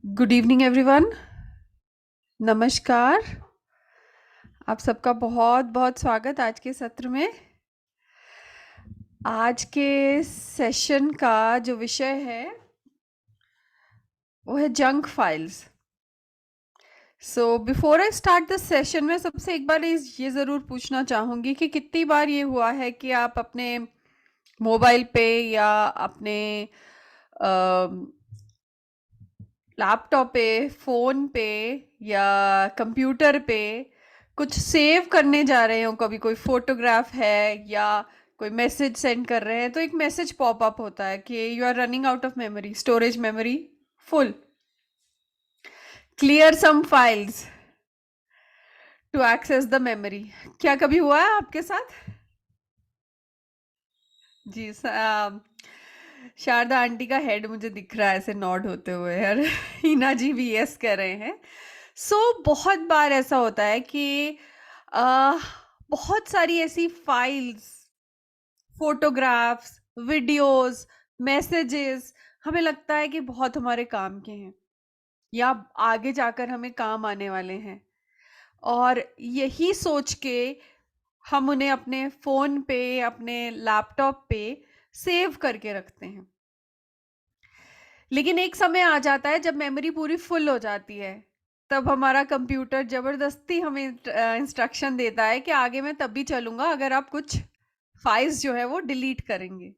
Good evening everyone. नमस्कार। आप सबका बहुत बहुत स्वागत आज के सत्र में। आज के सेशन का जो विषय है वो है junk files. So before I start this session में सबसे एक बार ये ज़रूर पूछना चाहूँगी कि कितनी बार ये हुआ है कि आप अपने मोबाइल पे या अपने लैपटॉप पे, फ़ोन पे या कंप्यूटर पे कुछ सेव करने जा रहे हो, कभी कोई फोटोग्राफ है या कोई मैसेज सेंड कर रहे हैं तो एक मैसेज पॉप अप होता है कि you are running out of memory, storage memory full, clear some files to access the memory. क्या कभी हुआ है आपके साथ? जी शारदा आंटी का हेड मुझे दिख रहा है ऐसे नॉड होते हुए, और हिना जी भी यस कह रहे हैं। बहुत बार ऐसा होता है कि अ, बहुत सारी ऐसी फाइल्स, फोटोग्राफ्स, वीडियोस, मैसेजेस हमें लगता है कि बहुत हमारे काम के हैं या आगे जाकर हमें काम आने वाले हैं, और यही सोच के हम उन्हें अपने फोन पे, अपने लैपटॉप पे सेव करके रखते हैं। लेकिन एक समय आ जाता है जब मेमोरी पूरी फुल हो जाती है, तब हमारा कंप्यूटर जबरदस्ती हमें इंस्ट्रक्शन देता है कि आगे मैं तब भी चलूंगा अगर आप कुछ फाइल्स जो है वो डिलीट करेंगे।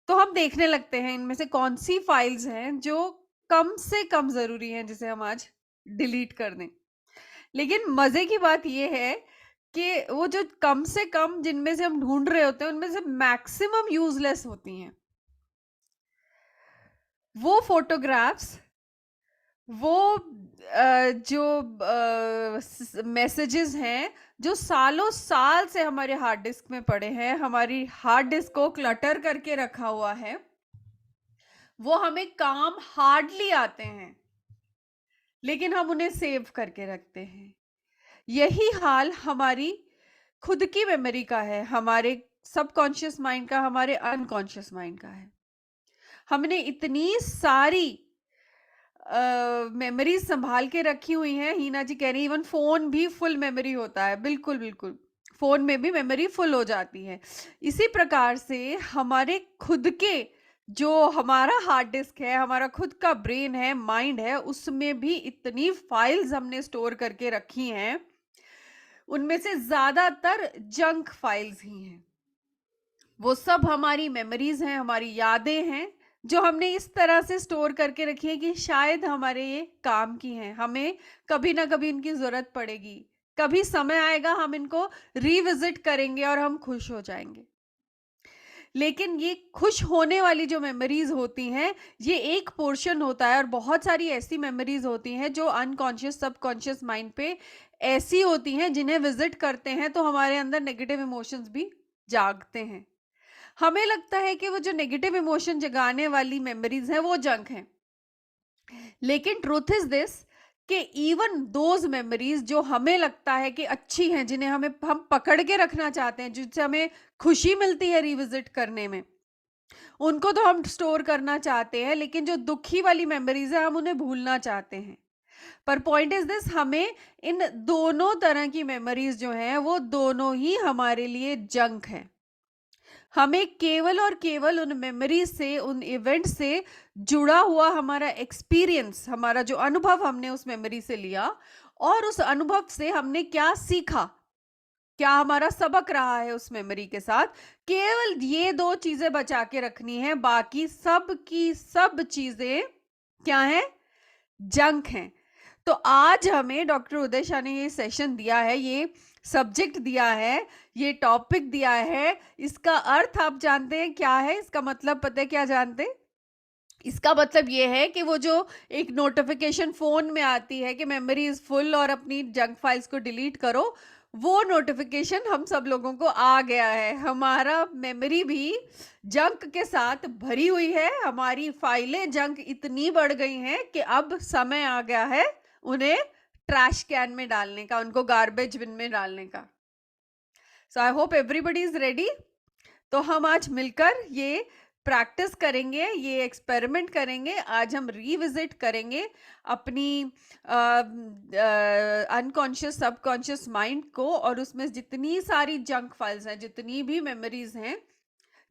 तो हम देखने लगते हैं इनमें से कौन सी फाइल्स हैं जो कम से कम जरूरी हैं जिसे हम आज डिलीट कर दें। लेकिन मजे की बात यह है कि वो जो कम से कम जिनमें से हम ढूंढ रहे होते हैं उनमें से मैक्सिमम यूजलेस होती हैं। वो फोटोग्राफ्स, वो जो मैसेजेस हैं जो सालों साल से हमारे हार्ड डिस्क में पड़े हैं, हमारी हार्ड डिस्क को क्लटर करके रखा हुआ है, वो हमें काम हार्डली आते हैं लेकिन हम उन्हें सेव करके रखते हैं। यही हाल हमारी खुद की मेमोरी का है, हमारे सबकॉन्शियस माइंड का, हमारे अनकॉन्शियस माइंड का है। हमने इतनी सारी मेमोरीज संभाल के रखी हुई हैं। हीना जी कह रही है इवन फोन भी फुल मेमोरी होता है। बिल्कुल बिल्कुल, फोन में भी मेमोरी फुल हो जाती है। इसी प्रकार से हमारे खुद के जो हमारा हार्ड डिस्क है, हमारा खुद का ब्रेन है, माइंड है, उसमें भी इतनी फाइल्स हमने स्टोर करके रखी हैं, उनमें से ज्यादातर जंक फाइल्स ही हैं। वो सब हमारी मेमोरीज हैं, हमारी यादें हैं जो हमने इस तरह से स्टोर करके रखी है कि शायद हमारे ये काम की हैं, हमें कभी ना कभी इनकी जरूरत पड़ेगी, कभी समय आएगा हम इनको रिविजिट करेंगे और हम खुश हो जाएंगे। लेकिन ये खुश होने वाली जो मेमोरीज होती हैं, ये एक पोर्शन होता है, और बहुत सारी ऐसी मेमोरीज होती हैं जो अनकॉन्शियस, सबकॉन्शियस माइंड पे ऐसी होती हैं जिन्हें विजिट करते हैं तो हमारे अंदर नेगेटिव इमोशंस भी जागते हैं। हमें लगता है कि वो जो नेगेटिव इमोशन जगाने वाली मेमोरीज हैं वो जंक हैं, लेकिन ट्रूथ इज दिस कि इवन दोज मेमोरीज जो हमें लगता है कि अच्छी हैं, जिन्हें हम पकड़ के रखना चाहते हैं, जिससे हमें खुशी मिलती है रिविजिट करने में, उनको तो हम स्टोर करना चाहते हैं, लेकिन जो दुखी वाली मेमोरीज है हम उन्हें भूलना चाहते हैं। पर पॉइंट इज दिस, हमें इन दोनों तरह की मेमोरीज जो हैं वो दोनों ही हमारे लिए जंक है। हमें केवल और केवल उन मेमोरी से, उन इवेंट से जुड़ा हुआ हमारा एक्सपीरियंस, हमारा जो अनुभव हमने उस मेमोरी से लिया और उस अनुभव से हमने क्या सीखा, क्या हमारा सबक रहा है उस मेमोरी के साथ, केवल ये दो चीजें बचा के रखनी है। बाकी सब की सब चीजें क्या है? जंक हैं। तो आज हमें डॉक्टर उदय शाह ने ये सेशन दिया है, ये सब्जेक्ट दिया है, ये टॉपिक दिया है। इसका अर्थ आप जानते हैं क्या है? इसका मतलब पता है क्या जानते हैं? इसका मतलब ये है कि वो जो एक नोटिफिकेशन फोन में आती है कि मेमोरी इज फुल और अपनी जंक फाइल्स को डिलीट करो, वो नोटिफिकेशन हम सब लोगों को आ गया है। हमारा मेमोरी भी जंक के साथ भरी हुई है, हमारी फाइलें जंक इतनी बढ़ गई हैं कि अब समय आ गया है उन्हें ट्रैश कैन में डालने का, उनको गार्बेज बिन में डालने का। So I hope everybody is ready. तो हम आज मिलकर ये प्रैक्टिस करेंगे, ये एक्सपेरिमेंट करेंगे। आज हम रिविजिट करेंगे अपनी अनकॉन्शियस सबकॉन्शियस माइंड को, और उसमें जितनी सारी जंक फाइल्स हैं, जितनी भी मेमोरीज हैं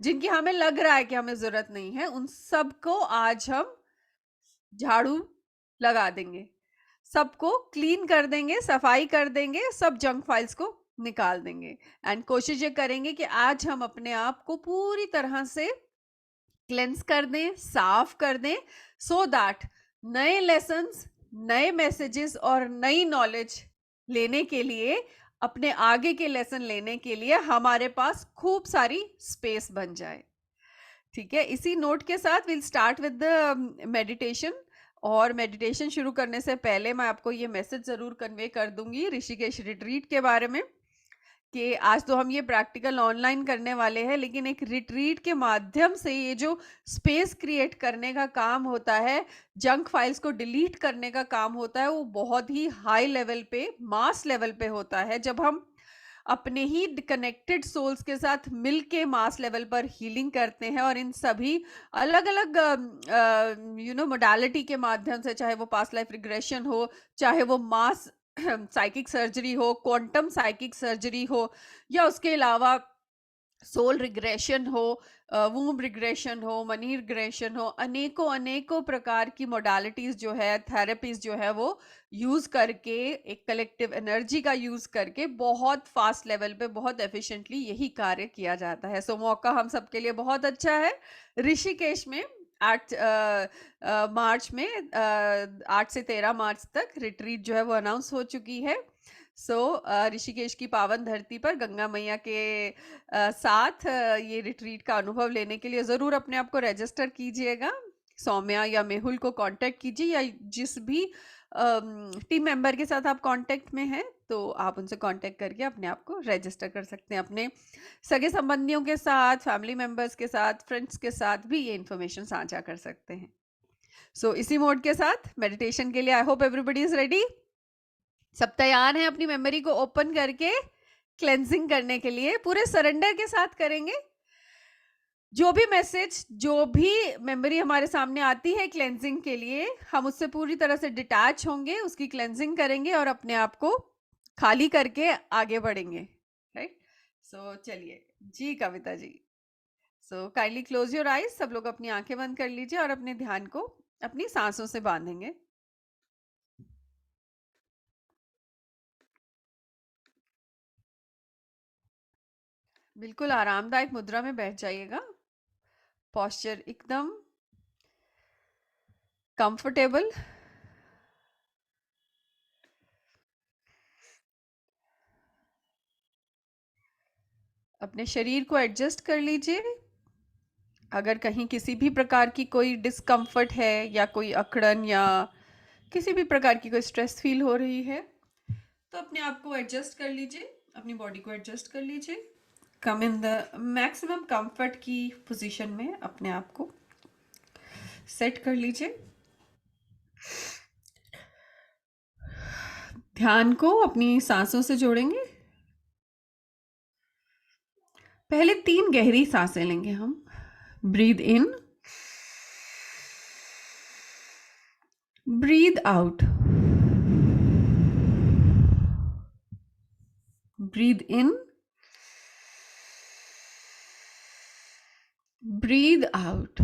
जिनकी हमें लग रहा है कि हमें जरूरत नहीं है, उन सबको आज हम झाड़ू लगा देंगे, सबको क्लीन कर देंगे, सफाई कर देंगे, सब जंक फाइल्स को निकाल देंगे। एंड कोशिश ये करेंगे कि आज हम अपने आप को पूरी तरह से क्लेंस कर दें, साफ कर दें, सो दैट नए लेसन्स, नए मैसेजेस और नई नॉलेज लेने के लिए, अपने आगे के लेसन लेने के लिए हमारे पास खूब सारी स्पेस बन जाए। ठीक है, इसी नोट के साथ will start with the meditation. और मेडिटेशन शुरू करने से पहले मैं आपको ये मैसेज जरूर कन्वे कर दूंगी ऋषिकेश रिट्रीट के बारे में, कि आज तो हम ये प्रैक्टिकल ऑनलाइन करने वाले हैं, लेकिन एक रिट्रीट के माध्यम से ये जो स्पेस क्रिएट करने का काम होता है, जंक फाइल्स को डिलीट करने का काम होता है, वो बहुत ही हाई लेवल पे, मास लेवल पे होता है। जब हम अपने ही कनेक्टेड सोल्स के साथ मिलके मास लेवल पर हीलिंग करते हैं, और इन सभी अलग अलग मोडालिटी के माध्यम से, चाहे वो पास्ट लाइफ रिग्रेशन हो, चाहे वो मास साइकिक सर्जरी हो, क्वांटम साइकिक सर्जरी हो, या उसके अलावा सोल रिग्रेशन हो, वूम रिग्रेशन हो, मनी रिग्रेशन हो, अनेकों अनेकों प्रकार की मोडालिटीज जो है, थेरेपीज जो है, वो यूज करके, एक कलेक्टिव एनर्जी का यूज करके बहुत फास्ट लेवल पे, बहुत एफिशिएंटली यही कार्य किया जाता है। सो मौका हम सबके लिए बहुत अच्छा है। ऋषिकेश में 8 मार्च में 8 से 13 मार्च तक रिट्रीट जो है वो अनाउंस हो चुकी है। सो ऋषिकेश की पावन धरती पर गंगा मैया के साथ ये रिट्रीट का अनुभव लेने के लिए ज़रूर अपने आप को रजिस्टर कीजिएगा। सौम्या या मेहुल को कांटेक्ट कीजिए, या जिस भी टीम मेंबर के साथ आप कांटेक्ट में हैं, तो आप उनसे कांटेक्ट करके अपने आप को रजिस्टर कर सकते हैं। अपने सगे संबंधियों के साथ, फैमिली मेंबर्स के साथ, फ्रेंड्स के साथ भी ये इन्फॉर्मेशन साझा कर सकते हैं। सो इसी मोड के साथ मेडिटेशन के लिए आई होप एवरीबडी इज रेडी। सब तैयार हैं अपनी मेमोरी को ओपन करके क्लेंजिंग करने के लिए? पूरे सरेंडर के साथ करेंगे। जो भी मैसेज, जो भी मेमोरी हमारे सामने आती है क्लेंजिंग के लिए, हम उससे पूरी तरह से डिटैच होंगे, उसकी क्लेंजिंग करेंगे और अपने आप को खाली करके आगे बढ़ेंगे। राइट? सो चलिए जी Kavita ji. So kindly close your eyes. सब लोग अपनी आंखें बंद कर लीजिए और अपने ध्यान को अपनी सांसों से बांधेंगे। बिल्कुल आरामदायक मुद्रा में बैठ जाइएगा। पोस्चर एकदम कंफर्टेबल। अपने शरीर को एडजस्ट कर लीजिए। अगर कहीं किसी भी प्रकार की कोई डिस्कम्फर्ट है, या कोई अकड़न, या किसी भी प्रकार की कोई स्ट्रेस फील हो रही है, तो अपने आप को एडजस्ट कर लीजिए, अपनी बॉडी को एडजस्ट कर लीजिए। कम इन द मैक्सिमम कंफर्ट की पोजीशन में अपने आप को सेट कर लीजिए। ध्यान को अपनी सांसों से जोड़ेंगे। पहले 3 गहरी सांसें लेंगे हम। Breathe in, breathe out, breathe in, breathe out.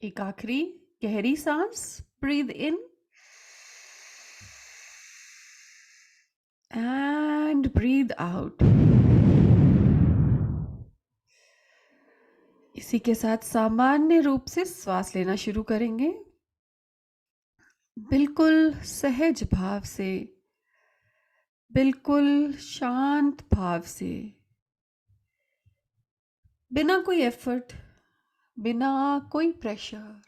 एक आखिरी गहरी सांस, breathe in and breathe out. इसी के साथ सामान्य रूप से श्वास लेना शुरू करेंगे, बिल्कुल सहज भाव से, बिल्कुल शांत भाव से, बिना कोई एफर्ट, बिना कोई प्रेशर,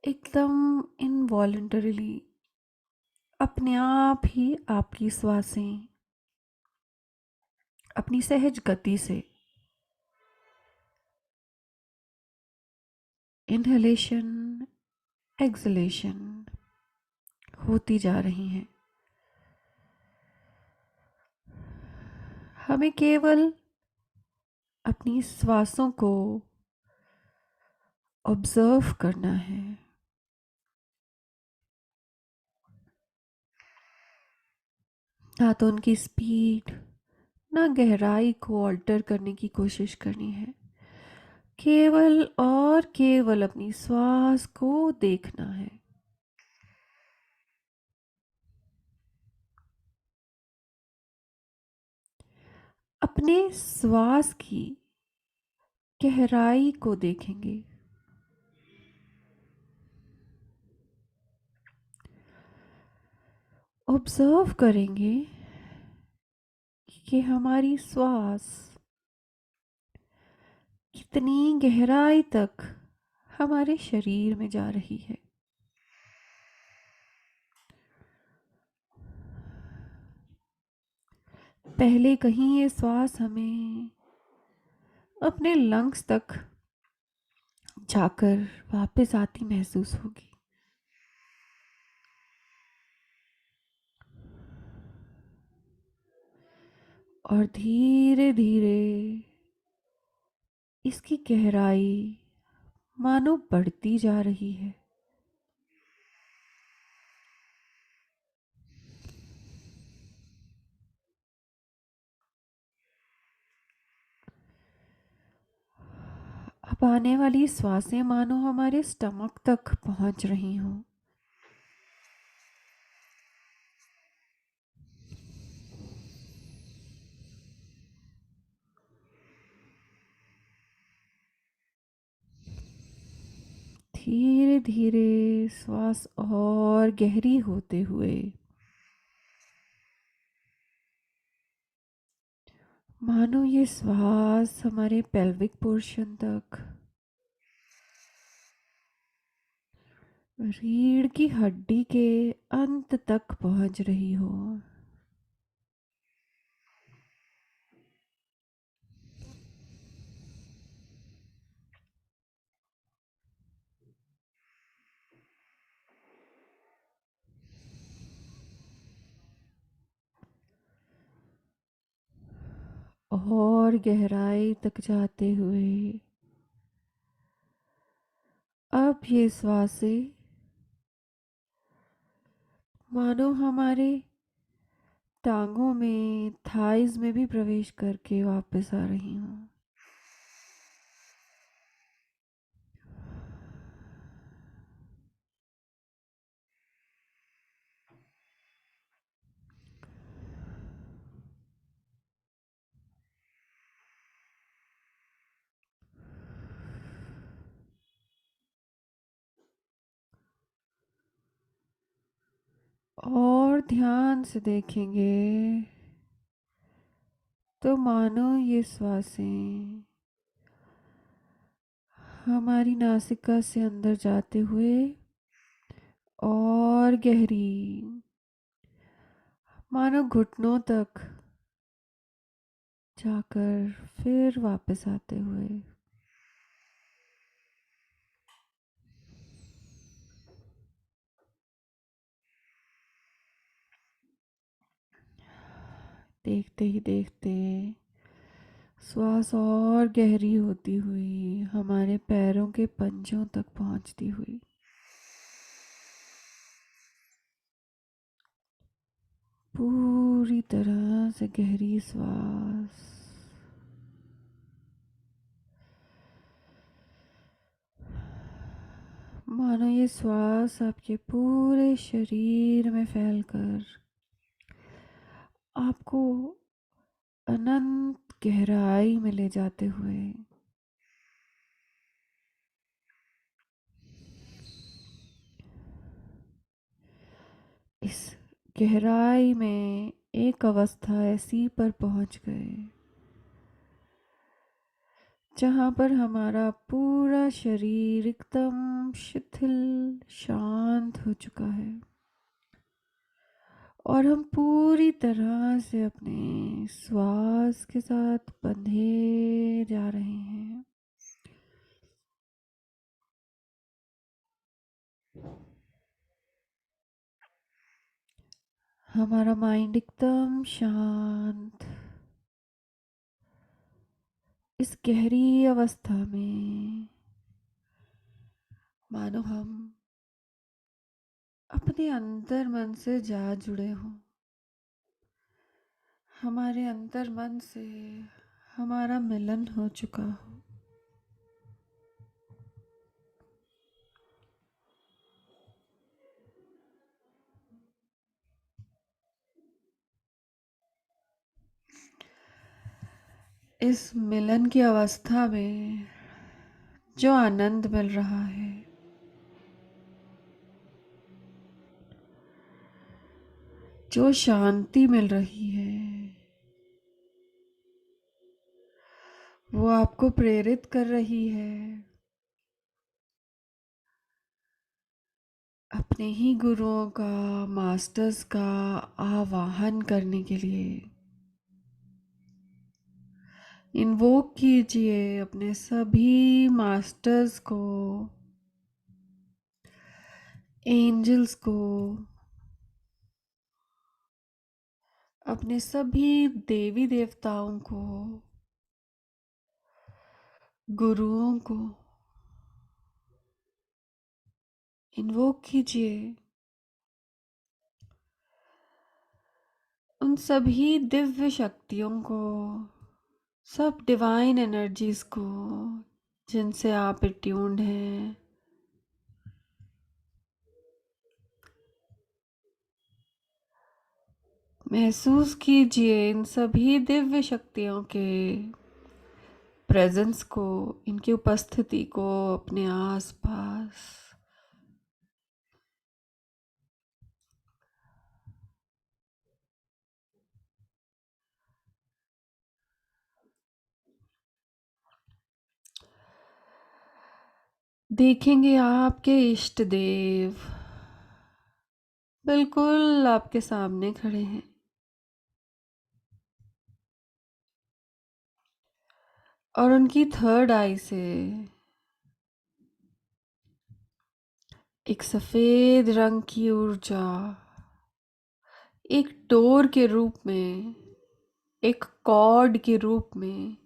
एकदम इनवॉलंटरीली अपने आप ही आपकी श्वासें अपनी सहज गति से इनहेलेशन, एक्सहेलेशन होती जा रही हैं। हमें केवल अपनी श्वासों को ऑब्जर्व करना है। ना तो उनकी स्पीड, ना गहराई को ऑल्टर करने की कोशिश करनी है। केवल और केवल अपनी श्वास को देखना है। अपने श्वास की गहराई को देखेंगे। ऑब्जर्व करेंगे कि हमारी श्वास कितनी गहराई तक हमारे शरीर में जा रही है। पहले कहीं ये श्वास हमें अपने लंग्स तक जाकर वापस आती महसूस होगी। और धीरे धीरे इसकी गहराई मानो बढ़ती जा रही है। अब आने वाली श्वासें मानो हमारे स्टमक तक पहुंच रही हों। धीरे धीरे श्वास और गहरी होते हुए मानो ये श्वास हमारे पेल्विक पोर्शन तक, रीढ़ की हड्डी के अंत तक पहुंच रही हो। और गहराई तक जाते हुए अब ये श्वासें मानो हमारे टांगों में, थाइज में भी प्रवेश करके वापस आ रही हूँ। और ध्यान से देखेंगे तो मानो ये श्वासें हमारी नासिका से अंदर जाते हुए और गहरी मानो घुटनों तक जाकर फिर वापस आते हुए देखते ही देखते श्वास और गहरी होती हुई हमारे पैरों के पंजों तक पहुंचती हुई पूरी तरह से गहरी श्वास मानो ये श्वास आपके पूरे शरीर में फैलकर आपको अनंत गहराई में ले जाते हुए इस गहराई में एक अवस्था ऐसी पर पहुंच गए जहाँ पर हमारा पूरा शरीर एकदम शिथिल शांत हो चुका है और हम पूरी तरह से अपने श्वास के साथ बंधे जा रहे हैं। हमारा माइंड एकदम शांत इस गहरी अवस्था में मानो हम अपने अंतर मन से जा जुड़े हों। हमारे अंतर मन से हमारा मिलन हो चुका हो। इस मिलन की अवस्था में जो आनंद मिल रहा है, जो शांति मिल रही है, वो आपको प्रेरित कर रही है अपने ही गुरुओं का, मास्टर्स का आवाहन करने के लिए। इन्वोक कीजिए अपने सभी मास्टर्स को, एंजल्स को, अपने सभी देवी देवताओं को, गुरुओं को इन्वोक कीजिए। उन सभी दिव्य शक्तियों को, सब डिवाइन एनर्जीज को जिनसे आप अट्यून्ड हैं, महसूस कीजिए इन सभी दिव्य शक्तियों के प्रेजेंस को, इनकी उपस्थिति को अपने आसपास। देखेंगे आपके इष्ट देव बिल्कुल आपके सामने खड़े हैं। और उनकी थर्ड आई से एक सफेद रंग की ऊर्जा एक डोर के रूप में, एक कॉर्ड के रूप में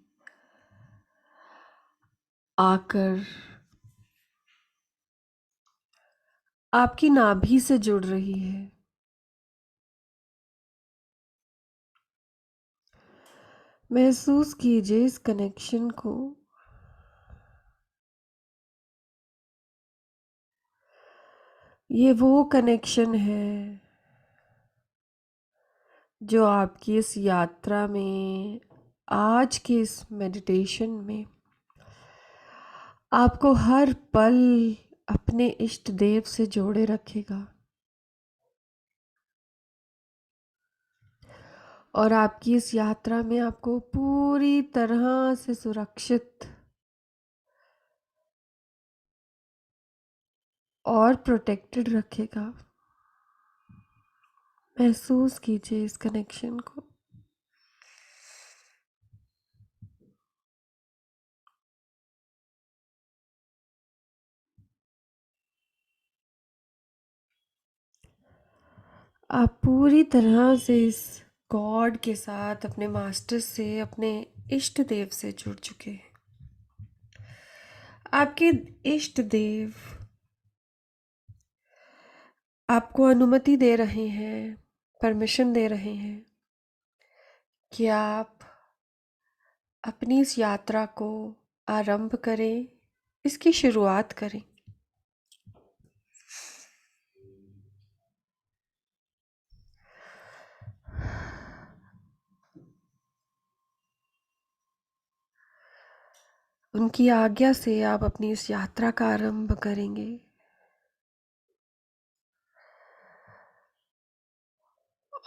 आकर आपकी नाभि से जुड़ रही है। महसूस कीजिए इस कनेक्शन को। ये वो कनेक्शन है जो आपकी इस यात्रा में, आज के इस मेडिटेशन में आपको हर पल अपने इष्ट देव से जोड़े रखेगा और आपकी इस यात्रा में आपको पूरी तरह से सुरक्षित और प्रोटेक्टेड रखेगा। महसूस कीजिए इस कनेक्शन को। आप पूरी तरह से इस गॉड के साथ, अपने मास्टर से, अपने इष्ट देव से जुड़ चुके हैं। आपके इष्ट देव आपको अनुमति दे रहे हैं, परमिशन दे रहे हैं कि आप अपनी इस यात्रा को आरंभ करें, इसकी शुरुआत करें। उनकी आज्ञा से आप अपनी इस यात्रा का आरंभ करेंगे।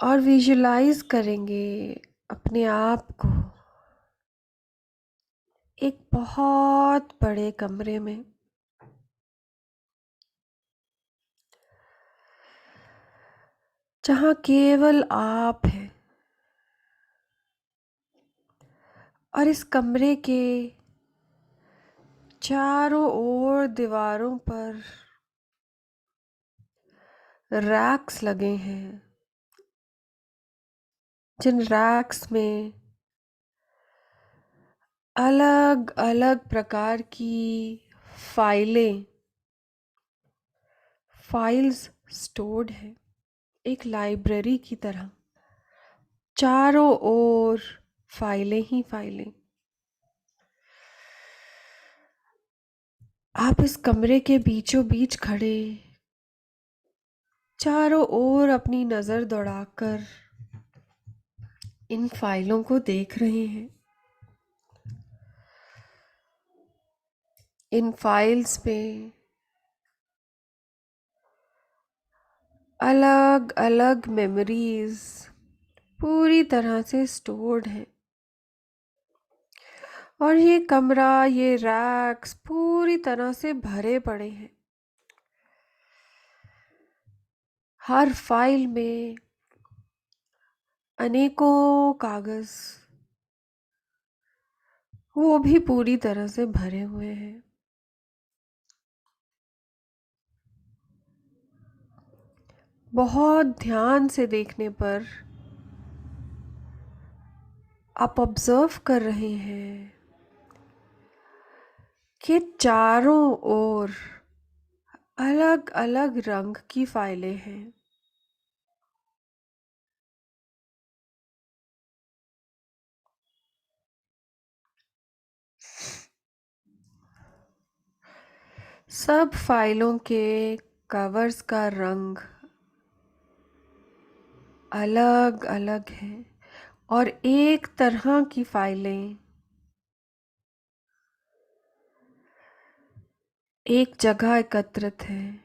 और विजुलाइज करेंगे अपने आप को एक बहुत बड़े कमरे में, जहां केवल आप हैं। और इस कमरे के चारों ओर दीवारों पर रैक्स लगे हैं, जिन रैक्स में अलग अलग प्रकार की फाइलें फाइल्स स्टोर्ड है, एक लाइब्रेरी की तरह। चारों ओर फाइलें ही फाइलें। आप इस कमरे के बीचों बीच खड़े चारों ओर अपनी नजर दौड़ाकर इन फाइलों को देख रहे हैं। इन फाइल्स में अलग अलग मेमोरीज पूरी तरह से स्टोर्ड हैं। और ये कमरा, ये रैक्स पूरी तरह से भरे पड़े हैं। हर फाइल में अनेकों कागज, वो भी पूरी तरह से भरे हुए हैं। बहुत ध्यान से देखने पर आप ऑब्जर्व कर रहे हैं कि चारों ओर अलग अलग रंग की फाइलें हैं। सब फाइलों के कवर्स का रंग अलग अलग है और एक तरह की फाइलें एक जगह एकत्रित हैं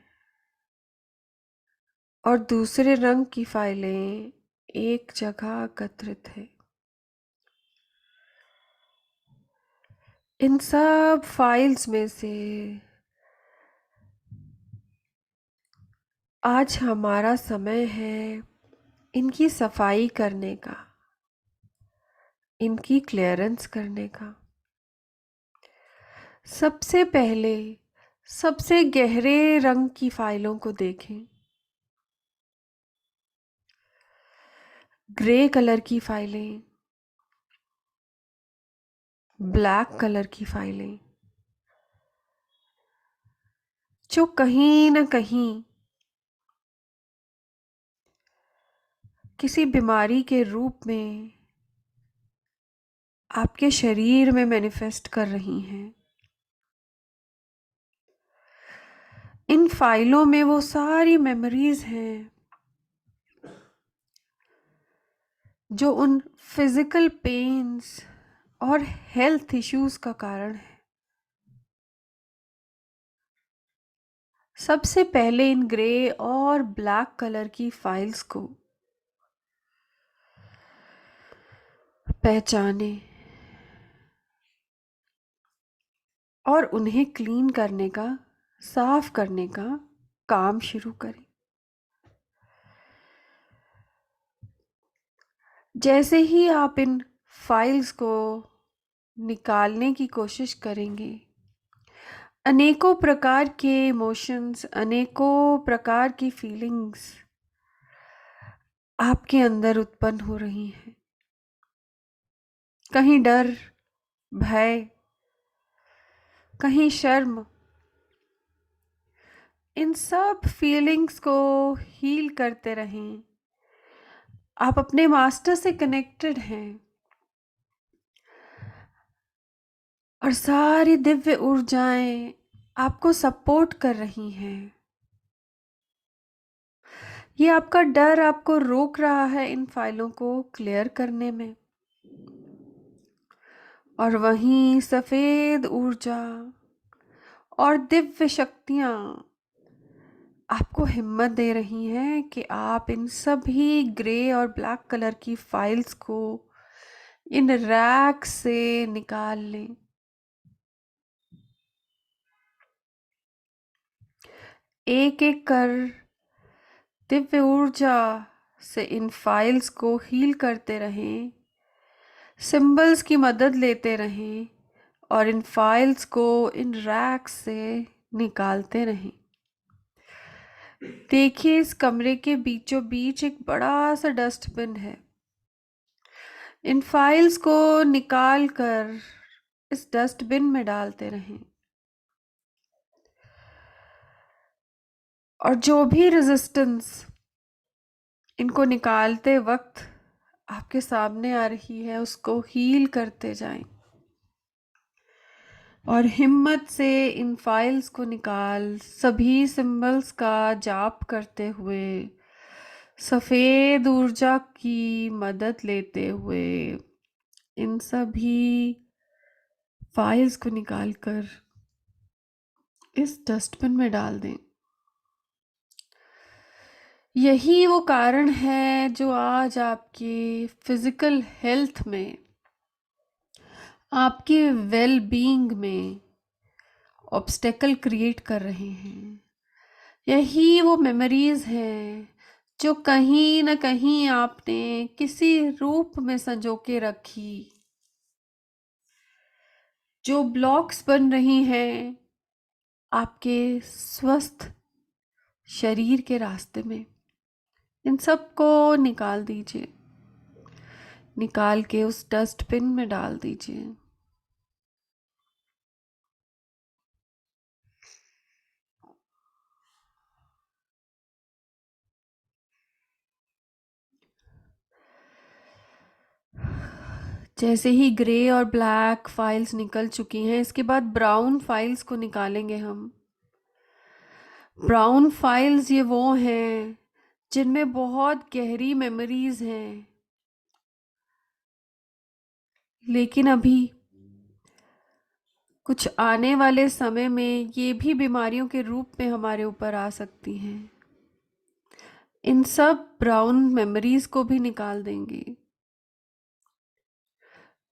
और दूसरे रंग की फाइलें एक जगह एकत्रित है। इन सब फाइल्स में से आज हमारा समय है इनकी सफाई करने का, इनकी क्लियरेंस करने का। सबसे पहले सबसे गहरे रंग की फाइलों को देखें। ग्रे कलर की फाइलें, ब्लैक कलर की फाइलें, जो कहीं न कहीं किसी बीमारी के रूप में आपके शरीर में मैनिफेस्ट कर रही हैं। इन फाइलों में वो सारी मेमोरीज हैं जो उन फिजिकल पेन्स और हेल्थ इश्यूज का कारण है। सबसे पहले इन ग्रे और ब्लैक कलर की फाइल्स को पहचाने और उन्हें क्लीन करने का, साफ करने का काम शुरू करें। जैसे ही आप इन फाइल्स को निकालने की कोशिश करेंगे, अनेकों प्रकार के इमोशंस, अनेकों प्रकार की फीलिंग्स आपके अंदर उत्पन्न हो रही हैं। कहीं डर, भय, कहीं शर्म। इन सब फीलिंग्स को हील करते रहें। आप अपने मास्टर से कनेक्टेड हैं और सारी दिव्य ऊर्जाएं आपको सपोर्ट कर रही हैं। ये आपका डर आपको रोक रहा है इन फाइलों को क्लियर करने में, और वहीं सफेद ऊर्जा और दिव्य शक्तियां आपको हिम्मत दे रही हैं कि आप इन सभी ग्रे और ब्लैक कलर की फाइल्स को इन रैक से निकाल लें। एक एक कर दिव्य ऊर्जा से इन फाइल्स को हील करते रहें, सिंबल्स की मदद लेते रहें और इन फाइल्स को इन रैक्स से निकालते रहें। देखिए, इस कमरे के बीचों बीच एक बड़ा सा डस्टबिन है। इन फाइल्स को निकाल कर इस डस्टबिन में डालते रहें। और जो भी रेजिस्टेंस इनको निकालते वक्त आपके सामने आ रही है, उसको हील करते जाएं। और हिम्मत से इन फाइल्स को निकाल सभी सिंबल्स का जाप करते हुए, सफेद ऊर्जा की मदद लेते हुए इन सभी फाइल्स को निकालकर इस डस्टबिन में डाल दें। यही वो कारण है जो आज आपके फिजिकल हेल्थ में, आपके वेल बीइंग में ऑब्स्टेकल क्रिएट कर रहे हैं। यही वो मेमोरीज हैं जो कहीं न कहीं आपने किसी रूप में संजो के रखी, जो ब्लॉक्स बन रही हैं आपके स्वस्थ शरीर के रास्ते में। इन सब को निकाल दीजिए, निकाल के उस डस्टबिन में डाल दीजिए। जैसे ही ग्रे और ब्लैक फाइल्स निकल चुकी हैं, इसके बाद ब्राउन फाइल्स को निकालेंगे हम। ब्राउन फाइल्स ये वो हैं जिनमें बहुत गहरी मेमोरीज हैं, लेकिन अभी कुछ आने वाले समय में ये भी बीमारियों के रूप में हमारे ऊपर आ सकती हैं। इन सब ब्राउन मेमोरीज को भी निकाल देंगे।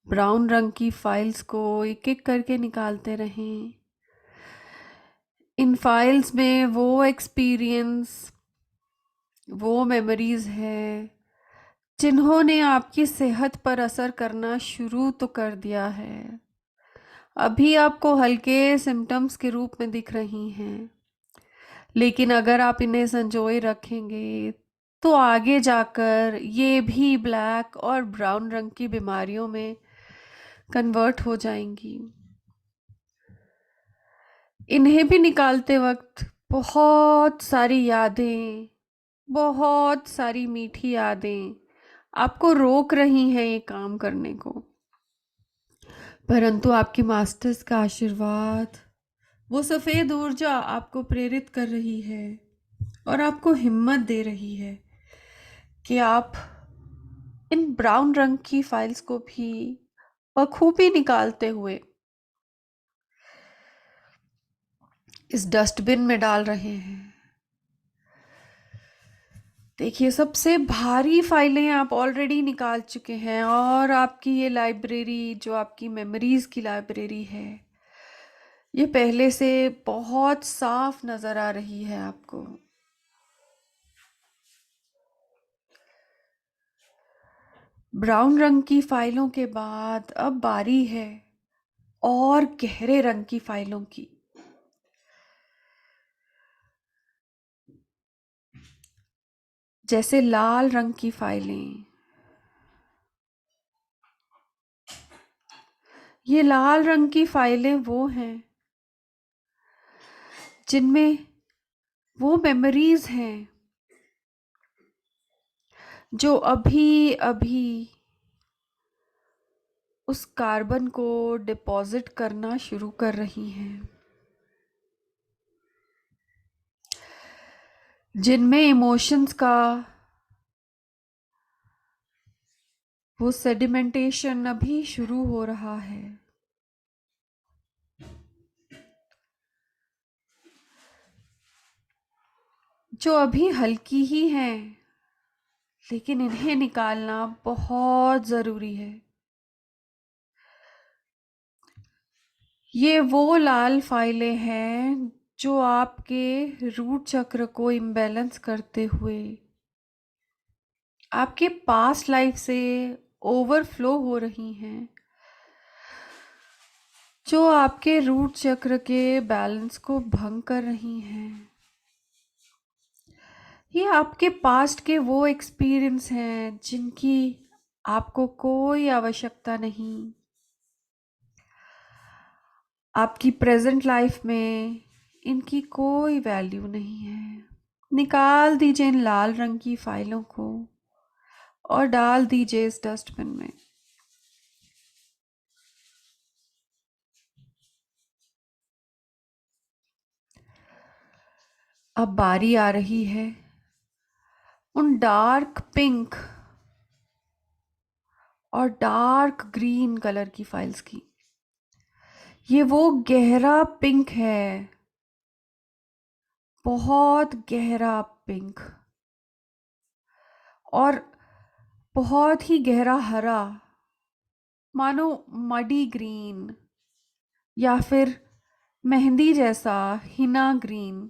ब्राउन रंग की फाइल्स को एक एक करके निकालते रहें। इन फाइल्स में वो एक्सपीरियंस, वो मेमोरीज है जिन्होंने आपकी सेहत पर असर करना शुरू तो कर दिया है। अभी आपको हल्के सिम्टम्स के रूप में दिख रही हैं, लेकिन अगर आप इन्हें संजोए रखेंगे तो आगे जाकर ये भी ब्लैक और ब्राउन रंग की बीमारियों में कन्वर्ट हो जाएंगी। इन्हें भी निकालते वक्त बहुत सारी यादें, बहुत सारी मीठी यादें आपको रोक रही हैं ये काम करने को, परंतु आपके मास्टर्स का आशीर्वाद, वो सफ़ेद ऊर्जा आपको प्रेरित कर रही है और आपको हिम्मत दे रही है कि आप इन ब्राउन रंग की फाइल्स को भी बखूबी निकालते हुए इस डस्टबिन में डाल रहे हैं। देखिए, सबसे भारी फाइलें आप ऑलरेडी निकाल चुके हैं और आपकी ये लाइब्रेरी, जो आपकी मेमोरीज की लाइब्रेरी है, ये पहले से बहुत साफ नजर आ रही है आपको। ब्राउन रंग की फाइलों के बाद अब बारी है और गहरे रंग की फाइलों की। जैसे लाल रंग की फाइलें। ये लाल रंग की फाइलें वो हैं जिनमें वो मेमोरीज हैं जो अभी अभी उस कार्बन को डिपॉजिट करना शुरू कर रही हैं, जिनमें इमोशंस का वो सेडिमेंटेशन अभी शुरू हो रहा है। जो अभी हल्की ही हैं, लेकिन इन्हें निकालना बहुत जरूरी है। ये वो लाल फाइलें हैं जो आपके रूट चक्र को इम्बैलेंस करते हुए आपके पास्ट लाइफ से ओवरफ्लो हो रही हैं, जो आपके रूट चक्र के बैलेंस को भंग कर रही हैं। ये आपके पास्ट के वो एक्सपीरियंस हैं जिनकी आपको कोई आवश्यकता नहीं। आपकी प्रेजेंट लाइफ में इनकी कोई वैल्यू नहीं है। निकाल दीजिए इन लाल रंग की फाइलों को और डाल दीजिए इस डस्टबिन में। अब बारी आ रही है उन डार्क पिंक और डार्क ग्रीन कलर की फाइल्स की। ये वो गहरा पिंक है, बहुत गहरा पिंक, और बहुत ही गहरा हरा, मानो मडी ग्रीन या फिर मेहंदी जैसा हिना ग्रीन।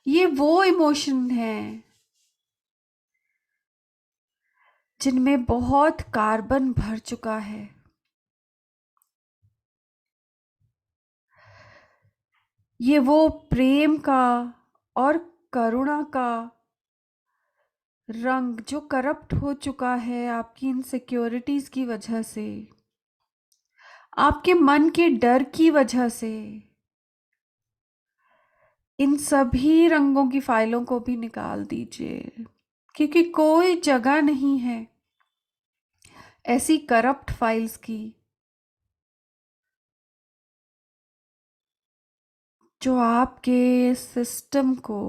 ये वो इमोशन है जिनमें बहुत कार्बन भर चुका है। ये वो प्रेम का और करुणा का रंग जो करप्ट हो चुका है आपकी इनसिक्योरिटीज की वजह से, आपके मन के डर की वजह से। इन सभी रंगों की फाइलों को भी निकाल दीजिए, क्योंकि कोई जगह नहीं है ऐसी करप्ट फाइल्स की जो आपके सिस्टम को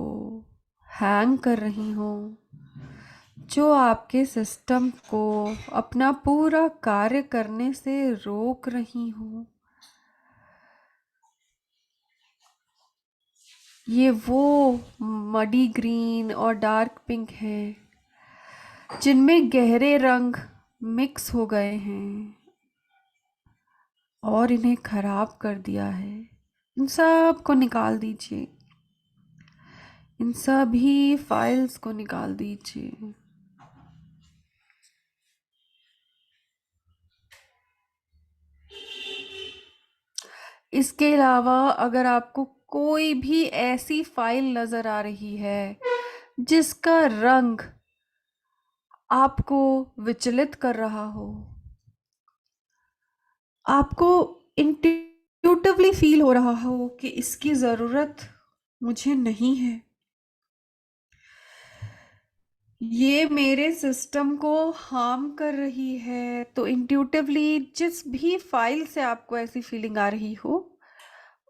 हैंग कर रही हो, जो आपके सिस्टम को अपना पूरा कार्य करने से रोक रही हो। ये वो मडी ग्रीन और डार्क पिंक हैं जिनमें गहरे रंग मिक्स हो गए हैं और इन्हें खराब कर दिया है। इन सब को निकाल दीजिए, इन सभी फाइल्स को निकाल दीजिए। इसके अलावा अगर आपको कोई भी ऐसी फाइल नजर आ रही है जिसका रंग आपको विचलित कर रहा हो, आपको इंट्यूटिवली फील हो रहा हो कि इसकी ज़रूरत मुझे नहीं है, ये मेरे सिस्टम को हार्म कर रही है, तो इंट्यूटिवली जिस भी फाइल से आपको ऐसी फीलिंग आ रही हो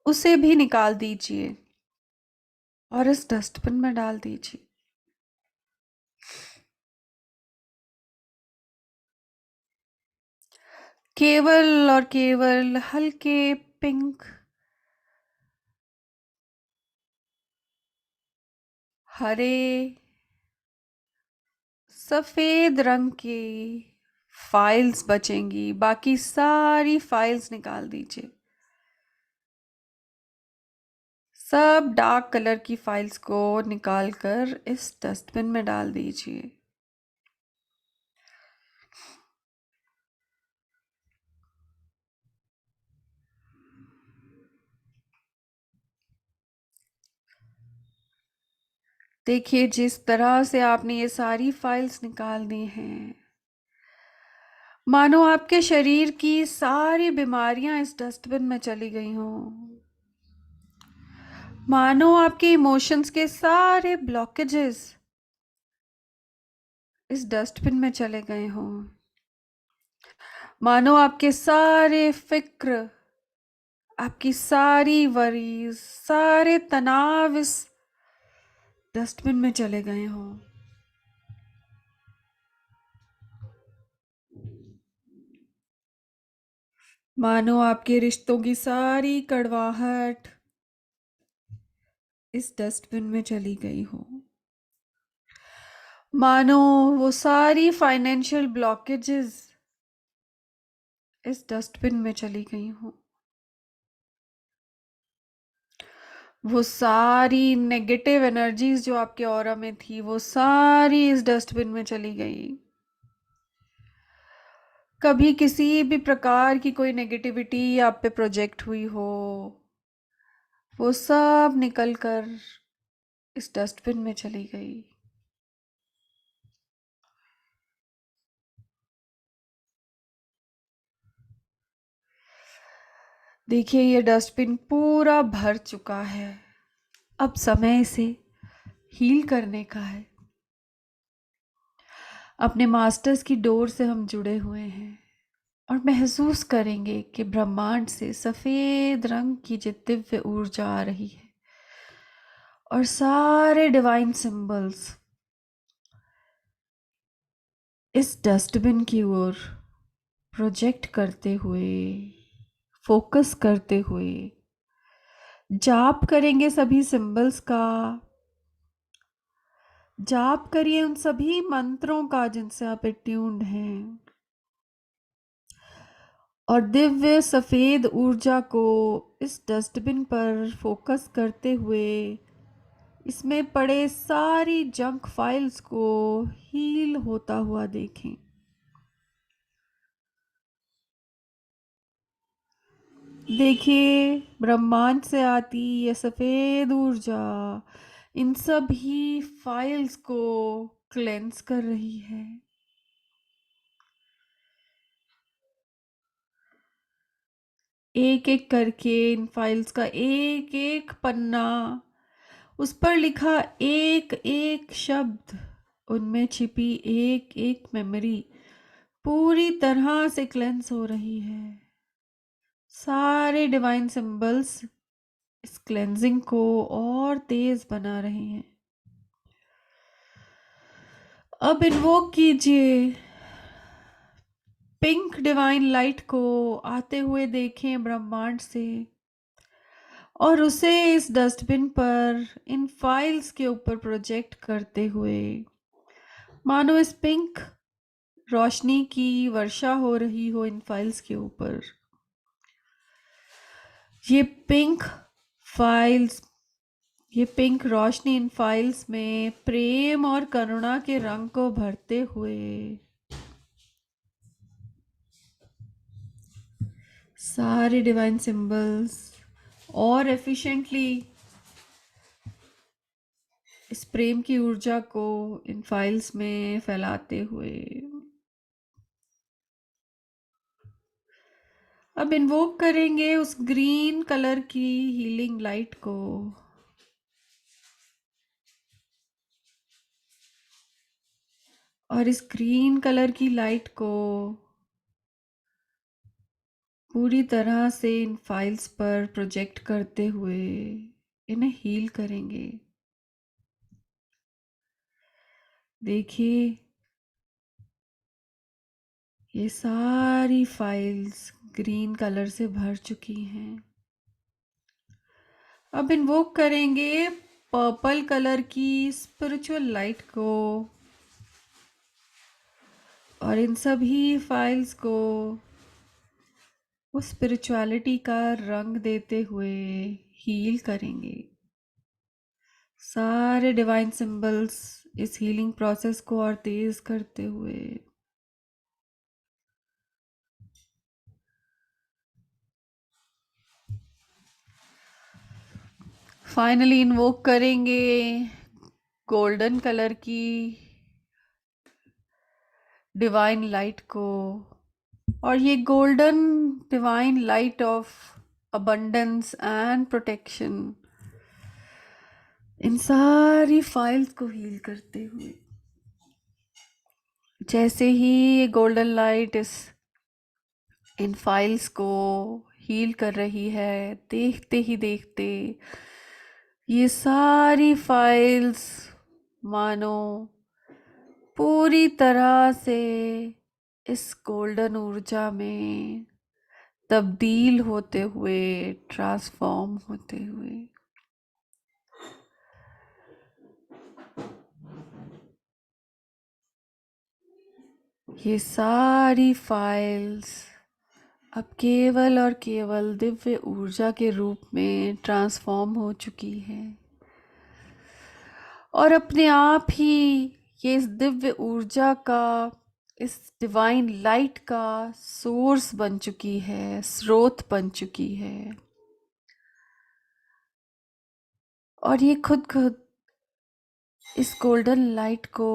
उसे भी निकाल दीजिए और इस डस्टबिन में डाल दीजिए। केवल और केवल हल्के पिंक, हरे, सफेद रंग की फाइल्स बचेंगी, बाकी सारी फाइल्स निकाल दीजिए। सब डार्क कलर की फाइल्स को निकालकर इस डस्टबिन में डाल दीजिए। देखिए जिस तरह से आपने ये सारी फाइल्स निकाल दी हैं, मानो आपके शरीर की सारी बीमारियां इस डस्टबिन में चली गई हों, मानो आपके इमोशंस के सारे ब्लॉकेजेस इस डस्टबिन में चले गए हों, मानो आपके सारे फिक्र, आपकी सारी वरीज, सारे तनाव इस डस्टबिन में चले गए हों। मानो आपके रिश्तों की सारी कड़वाहट इस डस्टबिन में चली गई हो, मानो वो सारी फाइनेंशियल ब्लॉकेजेस इस डस्टबिन में चली गई हो, वो सारी नेगेटिव एनर्जीज जो आपके ऑरा में थी वो सारी इस डस्टबिन में चली गई। कभी किसी भी प्रकार की कोई नेगेटिविटी आप पे प्रोजेक्ट हुई हो, वो सब निकल कर इस डस्टबिन में चली गई। देखिए ये डस्टबिन पूरा भर चुका है। अब समय इसे हील करने का है। अपने मास्टर्स की डोर से हम जुड़े हुए हैं और महसूस करेंगे कि ब्रह्मांड से सफेद रंग की जो दिव्य ऊर्जा आ रही है और सारे डिवाइन सिंबल्स इस डस्टबिन की ओर प्रोजेक्ट करते हुए, फोकस करते हुए जाप करेंगे। सभी सिंबल्स का जाप करिए, उन सभी मंत्रों का जिनसे आप ट्यून्ड हैं, और दिव्य सफेद ऊर्जा को इस डस्टबिन पर फोकस करते हुए इसमें पड़े सारी जंक फाइल्स को हील होता हुआ देखें। देखिए ब्रह्मांड से आती ये सफेद ऊर्जा इन सभी फाइल्स को क्लेंस कर रही है। एक एक करके इन फाइल्स का एक एक पन्ना, उस पर लिखा एक एक शब्द, उनमें छिपी एक एक मेमोरी पूरी तरह से क्लेंस हो रही है। सारे डिवाइन सिंबल्स इस क्लेंजिंग को और तेज बना रहे हैं। अब इन्वोक कीजिए, पिंक डिवाइन लाइट को आते हुए देखें ब्रह्मांड से और उसे इस डस्टबिन पर इन फाइल्स के ऊपर प्रोजेक्ट करते हुए मानो इस पिंक रोशनी की वर्षा हो रही हो इन फाइल्स के ऊपर। ये पिंक फाइल्स, ये पिंक रोशनी इन फाइल्स में प्रेम और करुणा के रंग को भरते हुए सारे डिवाइन सिंबल्स और एफिशिएंटली इस प्रेम की ऊर्जा को इन फाइल्स में फैलाते हुए अब इन्वोक करेंगे उस ग्रीन कलर की हीलिंग लाइट को। और इस ग्रीन कलर की लाइट को पूरी तरह से इन फाइल्स पर प्रोजेक्ट करते हुए इन्हें हील करेंगे। देखिए ये सारी फाइल्स ग्रीन कलर से भर चुकी हैं। अब इन्वोक करेंगे पर्पल कलर की स्पिरिचुअल लाइट को और इन सभी फाइल्स को उस स्पिरिचुअलिटी का रंग देते हुए हील करेंगे। सारे डिवाइन सिंबल्स इस हीलिंग प्रोसेस को और तेज करते हुए फाइनली इन्वोक करेंगे गोल्डन कलर की डिवाइन लाइट को और ये golden divine light of abundance and protection in सारी फाइल्स को हील करते हुए, जैसे ही ये गोल्डन लाइट इस इन फाइल्स को हील कर रही है, देखते ही देखते ये सारी फाइल्स मानो पूरी तरह से इस गोल्डन ऊर्जा में तब्दील होते हुए, ट्रांसफॉर्म होते हुए ये सारी फाइल्स अब केवल और केवल दिव्य ऊर्जा के रूप में ट्रांसफॉर्म हो चुकी है और अपने आप ही ये इस दिव्य ऊर्जा का, इस डिवाइन लाइट का सोर्स बन चुकी है, स्रोत बन चुकी है। और ये खुद खुद इस गोल्डन लाइट को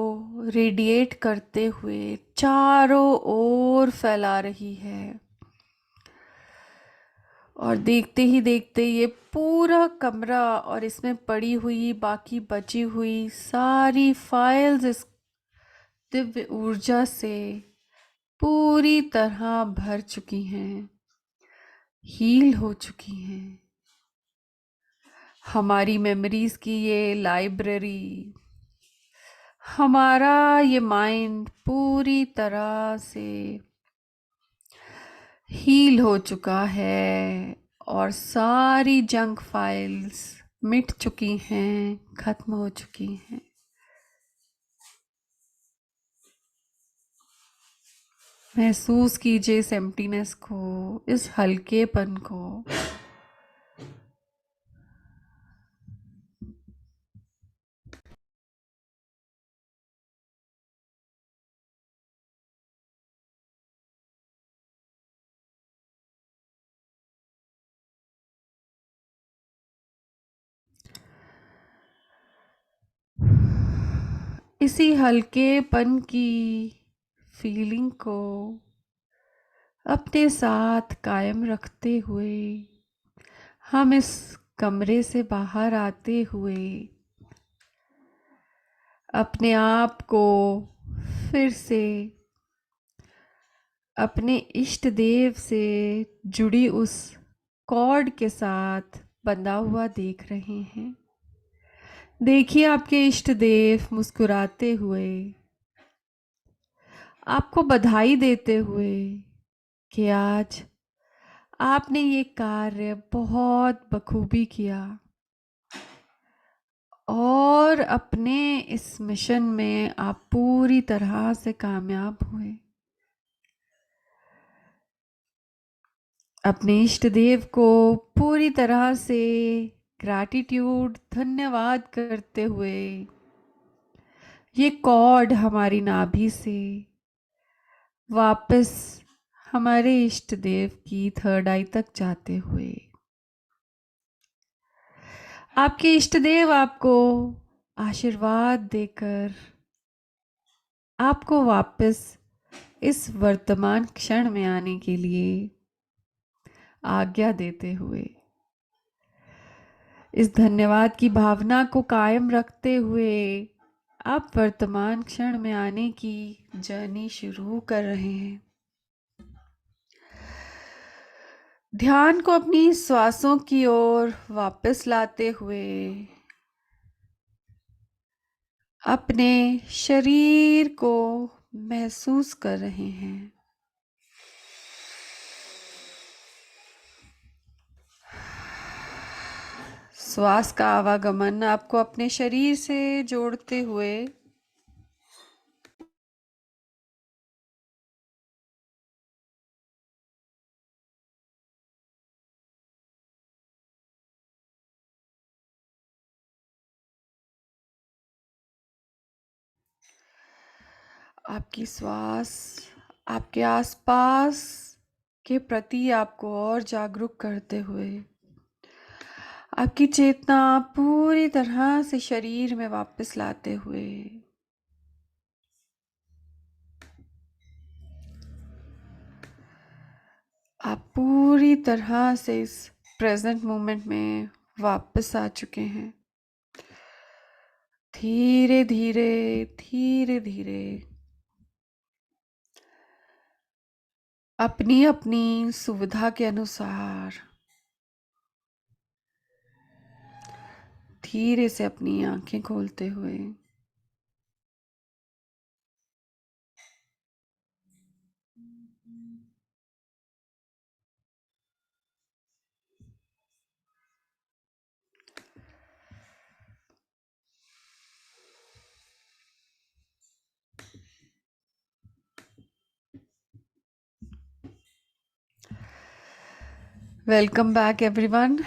रेडिएट करते हुए चारों ओर फैला रही है और देखते ही देखते ये पूरा कमरा और इसमें पड़ी हुई बाकी बची हुई सारी फाइल्स इस दिव्य ऊर्जा से पूरी तरह भर चुकी हैं, हील हो चुकी हैं। हमारी मेमोरीज की ये लाइब्रेरी, हमारा ये माइंड पूरी तरह से हील हो चुका है और सारी जंक फाइल्स मिट चुकी हैं, खत्म हो चुकी हैं। महसूस कीजिए इस एम्प्टीनेस को, इस हल्केपन को। इसी हल्केपन की फीलिंग को अपने साथ कायम रखते हुए हम इस कमरे से बाहर आते हुए अपने आप को फिर से अपने इष्ट देव से जुड़ी उस कॉर्ड के साथ बंधा हुआ देख रहे हैं। देखिए आपके इष्ट देव मुस्कुराते हुए आपको बधाई देते हुए कि आज आपने ये कार्य बहुत बखूबी किया और अपने इस मिशन में आप पूरी तरह से कामयाब हुए। अपने इष्ट देव को पूरी तरह से ग्रैटिट्यूड, धन्यवाद करते हुए ये कॉर्ड हमारी नाभि से वापस हमारे इष्ट देव की थर्ड आई तक जाते हुए आपके इष्ट देव आपको आशीर्वाद देकर आपको वापस इस वर्तमान क्षण में आने के लिए आज्ञा देते हुए इस धन्यवाद की भावना को कायम रखते हुए आप वर्तमान क्षण में आने की जर्नी शुरू कर रहे हैं। ध्यान को अपनी श्वासों की ओर वापस लाते हुए अपने शरीर को महसूस कर रहे हैं। श्वास का आवागमन आपको अपने शरीर से जोड़ते हुए आपकी श्वास आपके आसपास के प्रति आपको और जागरूक करते हुए आपकी चेतना पूरी तरह से शरीर में वापस लाते हुए आप पूरी तरह से इस प्रेजेंट मोमेंट में वापस आ चुके हैं। धीरे धीरे धीरे धीरे अपनी अपनी सुविधा के अनुसार धीरे से अपनी आंखें खोलते हुए वेलकम बैक एवरीवन।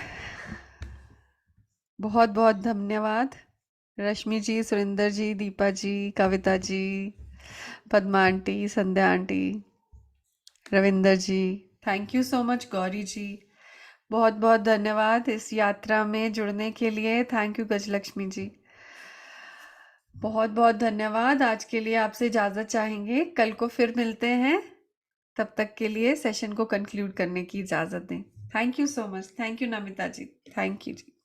बहुत बहुत धन्यवाद Rashmi ji, Surendra ji, Deepa ji, Kavita ji, Padma aunty, Sandhya aunty, Ravinder ji. Thank you so much Gauri ji. बहुत बहुत धन्यवाद इस यात्रा में जुड़ने के लिए। Thank you Gajalakshmi ji. बहुत बहुत धन्यवाद। आज के लिए आपसे इजाज़त चाहेंगे, कल को फिर मिलते हैं। तब तक के लिए सेशन को कंक्लूड करने की इजाज़त दें। Thank you so much, thank you Namita ji, thank you ji.